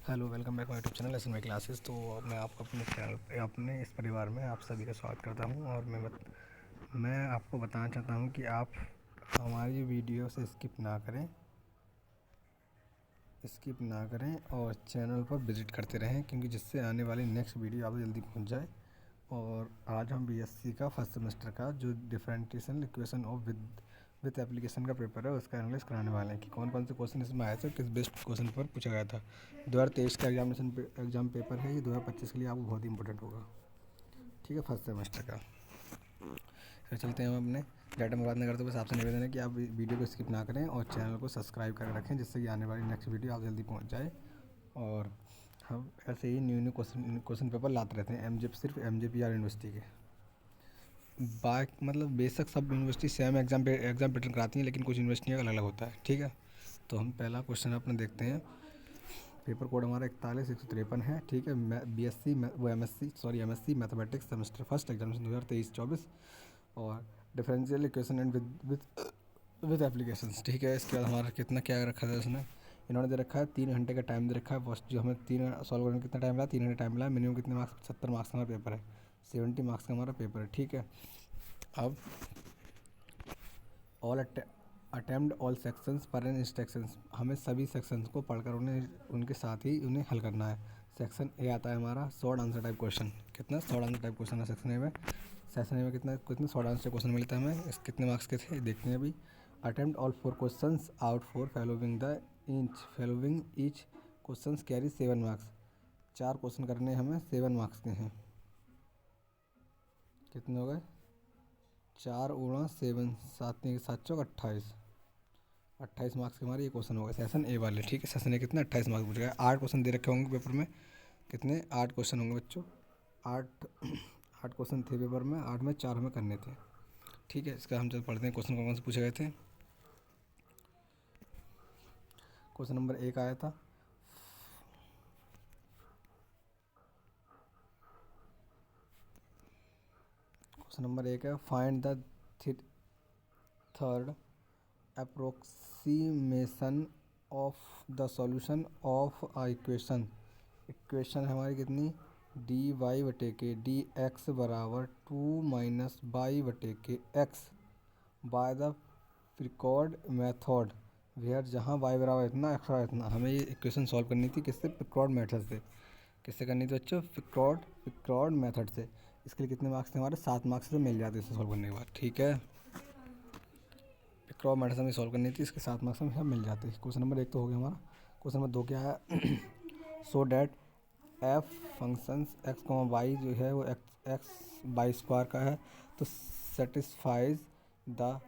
Hello, welcome back my YouTube channel lesson my classes. तो मैं आपको अपने चैनल पे अपने इस परिवार में आप सभी का स्वागत करता हूं। और मैं आपको बताना चाहता हूं कि आप हमारी वीडियो से स्किप ना करें और चैनल पर विज़िट करते रहें, क्योंकि जिससे आने वाली नेक्स्ट वीडियो आपको जल्दी पहुंच जाए। और आज हम बीएससी का फर्स्ट सेमेस्टर का जो differential equation of with application का पेपर है उसका एनालिस कराने वाले हैं कि कौन कौन से क्वेश्चन इसमें आए थे, किस बेस्ट क्वेश्चन पर पूछा गया था। 2023 का एग्ज़ाम पेपर है ये, 2025 के लिए आपको बहुत ही इंपॉर्टेंट होगा। ठीक है, फर्स्ट सेमेस्टर का। फिर चलते हैं हम अपने डाटा में बात नहीं करते, बस आपसे निवेदन है कि आप वीडियो को स्किप ना करें और चैनल को सब्सक्राइब करके रखें, जिससे कि आने वाली नेक्स्ट वीडियो आप जल्दी पहुंच जाए। और हम ऐसे ही न्यू क्वेश्चन पेपर लाते रहते हैं सिर्फ MJPR यूनिवर्सिटी के। मतलब बेशक सब यूनिवर्सिटी सेम एग्ज़ाम पैटर्न कराती हैं, लेकिन कुछ यूनिवर्सिटियों का अलग अलग होता है। ठीक है, तो हम पहला क्वेश्चन अपना देखते हैं। पेपर कोड हमारा 41,153 है। ठीक है, MSc mathematics semester first examination 2023-24 और differential equation and with applications. ठीक है, इसके बाद हमारा कितना क्या रखा था उसने, इन्होंने दे रखा है 3 घंटे का टाइम दे रखा है। फर्स्ट जो हमें 3 सॉल्व करने में कितना टाइम लगा, 3 घंटे टाइम मिला। मिनिमम कितने मार्क्स, 70 मार्क्स का हमारा पेपर है, 70 मार्क्स का हमारा पेपर है। ठीक है, अब अटेम्प्ट ऑल सेक्शंस पर एन इंस्ट्रक्शंस, हमें सभी सेक्शंस को पढ़कर उनके साथ ही उन्हें हल करना है। सेक्शन ए आता है हमारा शॉर्ट आंसर टाइप क्वेश्चन। कितना शॉर्ट आंसर टाइप क्वेश्चन है सेक्शन ए में। सेक्शन ए में कितना कितने शॉर्ट आंसर क्वेश्चन मिलता है हमें, इस कितने मार्क्स के थे देखते हैं अभी। Attempt all 4 questions out for following each questions carry 7 marks. 4 question करने हमें 7 मार्क्स के हैं। कितने हो गए, 4 गुणा 7, 7 चौक 28 मार्क्स के हमारे ये क्वेश्चन हो गए सेशन ए वाले। ठीक है, सेशन ए कितना 28 मार्क्स पूछ गया। 8 क्वेश्चन दे रखे होंगे पेपर में, कितने 8 क्वेश्चन होंगे बच्चों। 8 8 क्वेश्चन थे पेपर में, 8 में 4 हमें करने थे। ठीक है, इसका हम चल पढ़ते हैं क्वेश्चन कौन से पूछे गए थे। क्वेश्चन नंबर 1 आया था, क्वेश्चन नंबर 1 है find the third approximation of the solution of a equation हमारी कितनी, डी वाई बटे के डी एक्स बराबर 2 माइनस वाई बटे के x by the Picard method where, जहाँ वाई बराबर इतना एक्स बराबर इतना। हमें ये इक्वेशन सॉल्व करनी थी किससे, प्रिकॉर्ड मेथड से। किससे करनी थी बच्चों, प्रिकॉर्ड मेथड से। इसके लिए कितने मार्क्स थे हमारे, 7 मार्क्स से मिल जाते इसे सॉल्व करने के बाद। ठीक है, प्रिकॉर्ड मेथड से हमें सॉल्व करनी थी, इसके 7 मार्क्स में मिल जाते। क्वेश्चन नंबर 1 तो हो गया हमारा। क्वेश्चन नंबर 2 क्या है, so that f functions x y जो है वो एक्स बाई स्क्वायर का है, तो satisfies the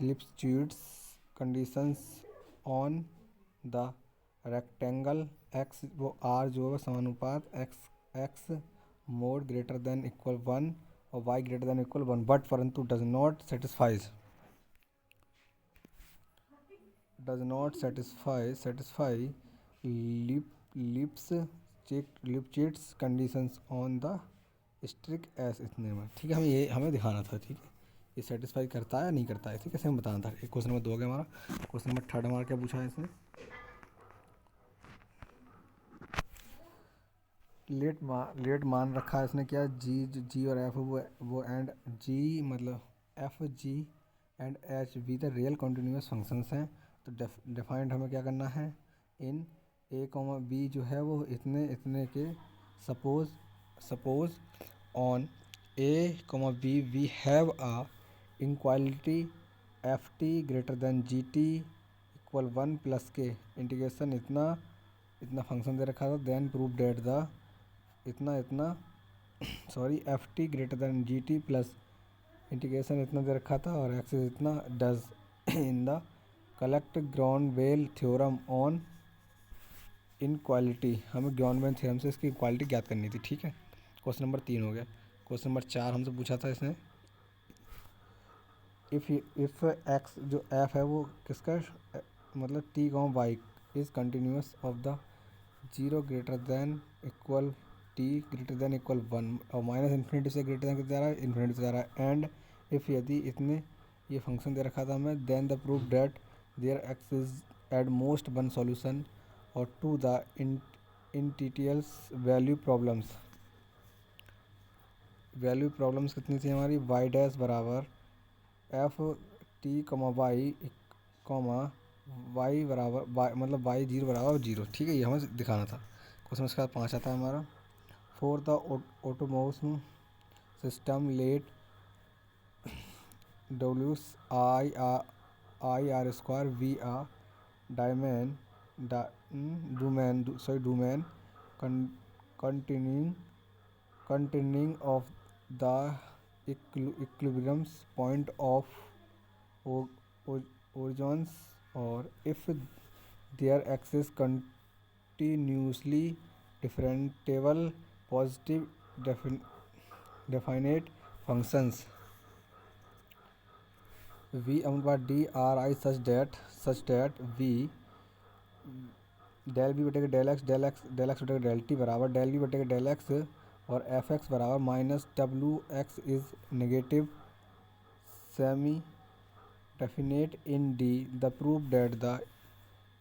Lipschitz conditions on the rectangle x, वो आर जो है समानुपात x mod greater than equal 1 और y greater than equal 1, but परंतु does not satisfy Lipschitz conditions on the strict S इतने में। ठीक है, हमें दिखाना था। ठीक है, ये सेटिस्फाई करता है या नहीं करता है, ठीक है, हमें बताना था। एक क्वेश्चन नंबर 2 हो गया हमारा। क्वेश्चन नंबर 3 हमारा क्या पूछा है इसने, लेट मान रखा है इसने क्या, जी और एफ वो एंड जी मतलब F G and H we the real continuous functions हैं। तो डिफाइंड हमें क्या करना है, इन ए कॉमा बी जो है वो इतने इतने के suppose on a comma b we have a inequality f t greater than g t equal 1 plus k integration इतना फंक्शन दे रखा था। देन प्रूव डेट द इतना f t greater than g t plus integration इतना दे रखा था और एक्स इतना does in the collect Gronwall theorem on inequality. हमें ग्रॉनवेल थ्योरम से इसकी इक्वालिटी ज्ञात करनी थी। ठीक है, क्वेश्चन नंबर 3 हो गया। क्वेश्चन नंबर 4 हमसे पूछा था इसने, इफ़ एक्स जो एफ है वो किसका मतलब T comma Y is continuous of the 0 greater than equal T greater than equal 1 और माइनस इन्फिनिटी से ग्रेटर देन जा रहा है, इन्फिनिटी से जा रहा है। एंड इफ़ यदि इतने ये फंक्शन दे रखा था हमें, then the proof that there X is at most one solution और to the initials value problems कितनी थी हमारी, वाई डैश बराबर F T comma Y comma Y बराबर वाई मतलब वाई जीरो बराबर जीरो। ठीक है, ये हमें दिखाना था। क्वेश्चन उसके बाद 5 आता है हमारा, for the automation system let डब्ल्यूस I R square V a domain containing of the equilibrium point of origins, or if their axis continuously differentiable positive definite functions v d r I such that v del b बटेगा del x बटेगा del t बराबर del b बटेगा del x और f x बराबर minus डब्ल्यू x is negative semi definite in d the proof that the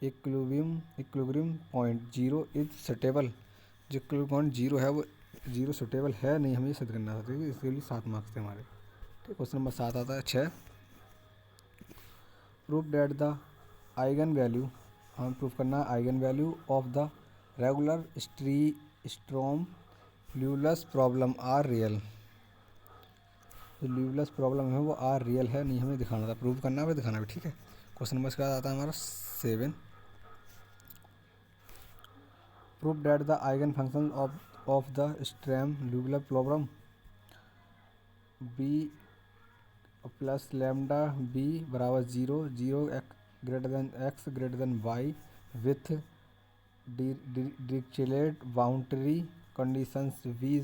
equilibrium point zero is stable. जो equilibrium point zero है वो जीरो सुटेबल है नहीं, हमें सिद्ध करना था। ठीक है, इसके लिए 7 मार्क्स थे हमारे। ठीक, क्वेश्चन नंबर 7 आता है 6, proof that the eigen value, हमें प्रूफ करना है eigen value of the regular Sturm Liouville problem are real. जो ल्यूवियस प्रॉब्लम है वो आर रियल है नहीं, हमें दिखाना था, प्रूफ करना है, दिखाना भी। ठीक है, क्वेश्चन नंबर इसके बाद आता है हमारा 7, proof that the eigen function of the Sturm Liouville problem b plus lambda b बराबर zero x greater than y with Dirichlet boundary conditions v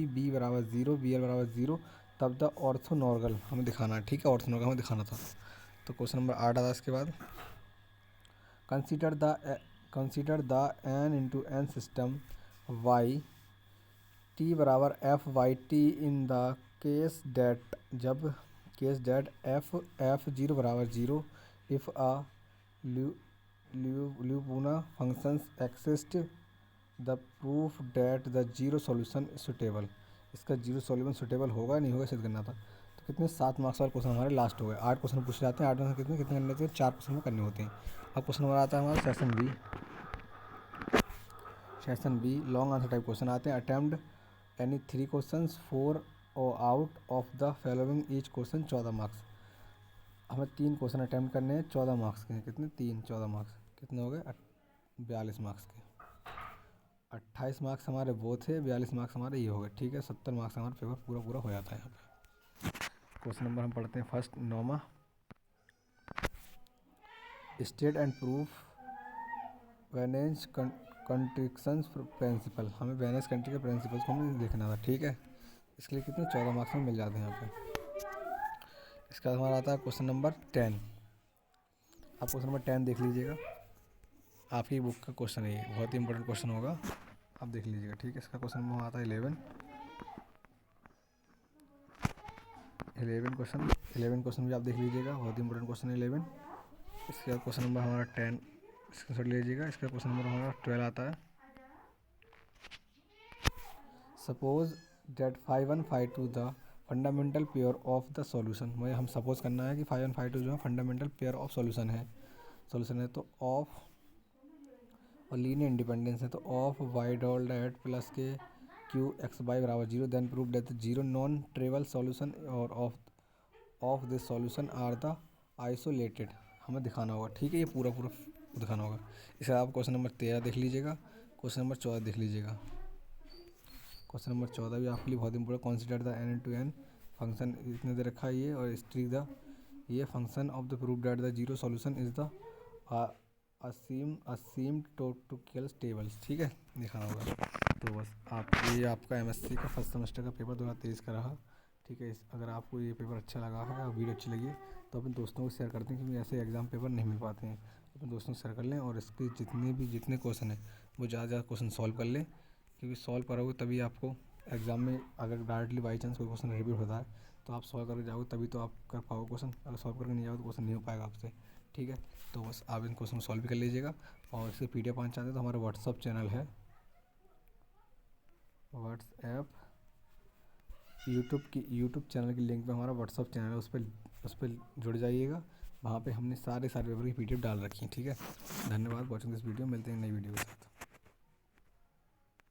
b बराबर जीरो बी एल बराबर जीरो, तब the orthonormal हमें दिखाना है। ठीक है, orthonormal हमें दिखाना था। तो क्वेश्चन नंबर 8 आता है इसके बाद, consider the n into n system y t बराबर f y t in the case that f zero बराबर zero if a Lyapunov functions exist the proof that the zero solution stable. इसका zero solution stable होगा नहीं होगा सिद्ध करना था। तो कितने 7 मार्क्स वाले क्वेश्चन हमारे लास्ट हो गए। 8 क्वेश्चन पूछे जाते हैं, 8 में से कितने करने होते हैं, 4 क्वेश्चन में करने होते हैं। अब क्वेश्चन नंबर आता है हमारा session B long answer type question आते हैं। Attempt any 3 question 4 out of the following each question 14 marks. हमें 3 क्वेश्चन अटैम्प्ट करने हैं, 14 मार्क्स के हैं। कितने 3 14 मार्क्स कितने हो गए 42 मार्क्स के। 28 मार्क्स हमारे वो थे, 42 मार्क्स हमारे ये हो गए। ठीक है, 70 मार्क्स हमारा पेपर पूरा हो जाता है यहाँ पे। क्वेश्चन नंबर हम पढ़ते हैं फर्स्ट 9वां, state and proof Banach's contraction principle. हमें वेनेस कंट्री के प्रिंसिपल्स को हमें देखना था। ठीक है, इसके लिए कितने 14 मार्क्स में मिल जाते हैं यहाँ पे। इसका हमारा आता है क्वेश्चन नंबर 10। आप क्वेश्चन नंबर 10 देख लीजिएगा, आपकी बुक का क्वेश्चन है, ये बहुत ही इंपॉर्टेंट क्वेश्चन होगा, आप देख लीजिएगा। ठीक है, इसका क्वेश्चन नंबर आता है 11 क्वेश्चन भी आप देख लीजिएगा, बहुत ही इंपॉर्टेंट क्वेश्चन है 11। इसके बाद क्वेश्चन नंबर हमारा 10 स्क्रीनशॉट लीजिएगा। इसका क्वेश्चन नंबर हमारा 12 आता है, suppose date 5 1 5 2 the fundamental pair of the solution. मुझे हम सपोज करना है कि 5 1 5 2 जो है फंडामेंटल पेयर ऑफ सॉल्यूशन है तो ऑफ और लीनियर इंडिपेंडेंस है तो of y double dot plus के क्यू एक्स वाई बराबर zero, then proof that zero non trivial solution और of this solution are the isolated. हमें दिखाना होगा। ठीक है, ये पूरा दिखाना होगा। इसके आप क्वेश्चन नंबर 13 देख लीजिएगा, क्वेश्चन नंबर 14 देख लीजिएगा। क्वेश्चन नंबर 14 भी आपके लिए बहुत important, consider the N to N function इतने दे रखा है ये, और स्ट्रिक द ये function of the proof that the zero solution is the asymptotically stable. ठीक है, दिखाना होगा। तो बस ये आपका एमएससी का फर्स्ट सेमेस्टर का पेपर 2023 का रहा। ठीक है, अगर आपको ये पेपर अच्छा लगा है और वीडियो अच्छी लगी है तो अपने दोस्तों को शेयर करते हैं, क्योंकि ऐसे एग्ज़ाम पेपर नहीं मिल पाते हैं। अपने दोस्तों को शेयर कर लें और इसके जितने क्वेश्चन हैं वो ज़्यादा क्वेश्चन सॉल्व कर लें, क्योंकि सॉल्व करोगे तभी आपको एग्ज़ाम में अगर डायरेक्टली बाई चांस कोई क्वेश्चन रिपीट होता है तो आप सॉल्व करके जाओगे तभी तो आप कर पाओगे क्वेश्चन। अगर सॉल्व करके नहीं जाओगे तो क्वेश्चन नहीं हो पाएगा आपसे। ठीक है, तो बस आप इन क्वेश्चन सॉल्व भी कर लीजिएगा और इससे PDF पाना चाहते हैं तो हमारा व्हाट्सअप चैनल है, व्हाट्सएप यूट्यूब चैनल की लिंक पे हमारा व्हाट्सअप चैनल है, उस पर जुड़ जाइएगा। वहाँ पे हमने सारे पेपर की PDF डाल रखी है। ठीक है, धन्यवाद वॉचिंग दिस वीडियो। मिलते हैं नई वीडियो के साथ।